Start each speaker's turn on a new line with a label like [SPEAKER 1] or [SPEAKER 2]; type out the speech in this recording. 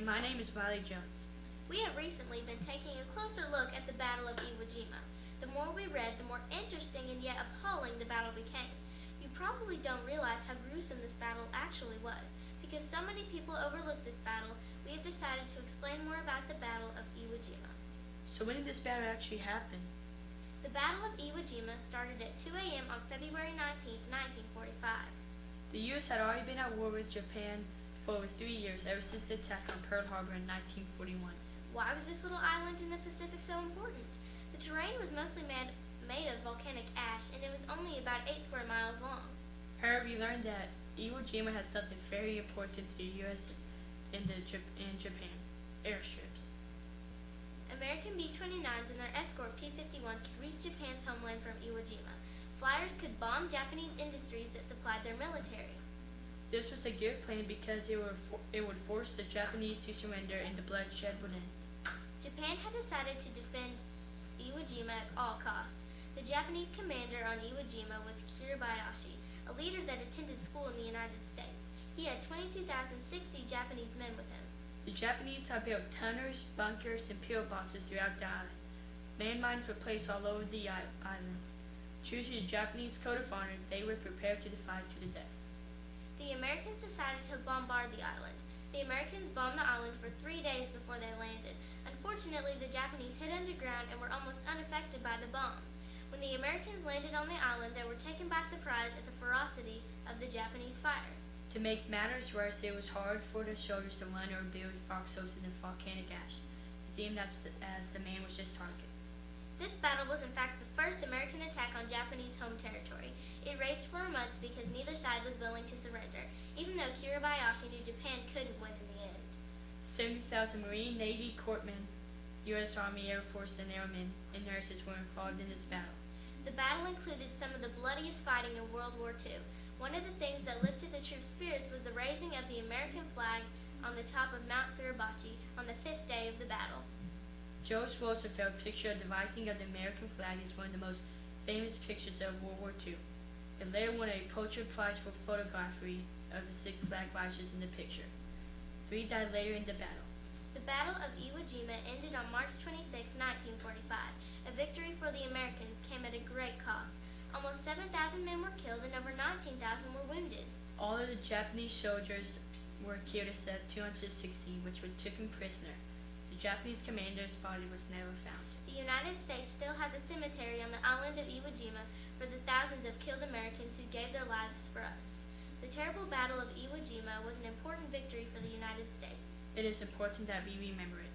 [SPEAKER 1] morning. My name is Riley Jones.
[SPEAKER 2] We have recently been taking a closer look at the Battle of Iwo Jima. The more we read, the more interesting and yet appalling the battle became. You probably don't realize how gruesome this battle actually was. Because so many people overlook this battle, we have decided to explain more about the Battle of Iwo Jima.
[SPEAKER 1] So when did this battle actually happen?
[SPEAKER 2] The Battle of Iwo Jima started at 2 a.m. on February 19, 1945.
[SPEAKER 1] The U.S. had already been at war with Japan for over 3 years, ever since the attack on Pearl Harbor in 1941.
[SPEAKER 2] Why was this little island in the Pacific so important? The terrain was mostly made of volcanic ash, and it was only about 8 square miles long.
[SPEAKER 1] However, we learned that Iwo Jima had something very important to the U.S. and Japan: airstrips.
[SPEAKER 2] American B-29s and their escort P-51 could reach Japan's homeland from Iwo Jima. Flyers could bomb Japanese industries that supplied their military.
[SPEAKER 1] This was a good plan because it would force the Japanese to surrender and the bloodshed would end.
[SPEAKER 2] Japan had decided to defend Iwo Jima at all costs. The Japanese commander on Iwo Jima was Kiribayashi, a leader that attended school in the United States. He had 22,060 Japanese men with him.
[SPEAKER 1] The Japanese had built tunnels, bunkers, and pillboxes throughout the island. Landmines were placed all over the island. True to the Japanese code of honor, they were prepared to fight to the death.
[SPEAKER 2] The Americans decided to bombard the island. The Americans bombed the island for 3 days before they landed. Unfortunately, the Japanese hid underground and were almost unaffected by the bombs. When the Americans landed on the island, they were taken by surprise at the ferocity of the Japanese fire.
[SPEAKER 1] To make matters worse, it was hard for the soldiers to run or build foxholes in the volcanic ash. It seemed as the man was just targets.
[SPEAKER 2] This battle was in fact the first American attack on Japanese home territory. It raged for a month because neither side was willing to surrender, even though Kiribayashi knew Japan couldn't win in the end.
[SPEAKER 1] 70,000 Marine, Navy, corpsmen, U.S. Army, Air Force, and airmen and nurses were involved in this battle.
[SPEAKER 2] The battle included some of the bloodiest fighting in World War II. One of the things that lifted the troops' spirits was the raising of the American flag on the top of Mount Suribachi on the 5th day of the battle.
[SPEAKER 1] George Roosevelt picture of the rising of the American flag is one of the most famous pictures of World War II. It later won a Pulitzer Prize for photography of the 6 flag risers in the picture. 3 died later in the battle.
[SPEAKER 2] The Battle of Iwo Jima ended on March 26, 1945. A victory for the Americans came at a great cost. Almost 7,000 men were killed and over 19,000 were wounded.
[SPEAKER 1] All of the Japanese soldiers were killed except 260, which were taken prisoner. The Japanese commander's body was never found.
[SPEAKER 2] The United States still has a cemetery on the island of Iwo Jima for the thousands of killed Americans who gave their lives for us. The terrible Battle of Iwo Jima was an important victory for the United States.
[SPEAKER 1] It is important that we remember it.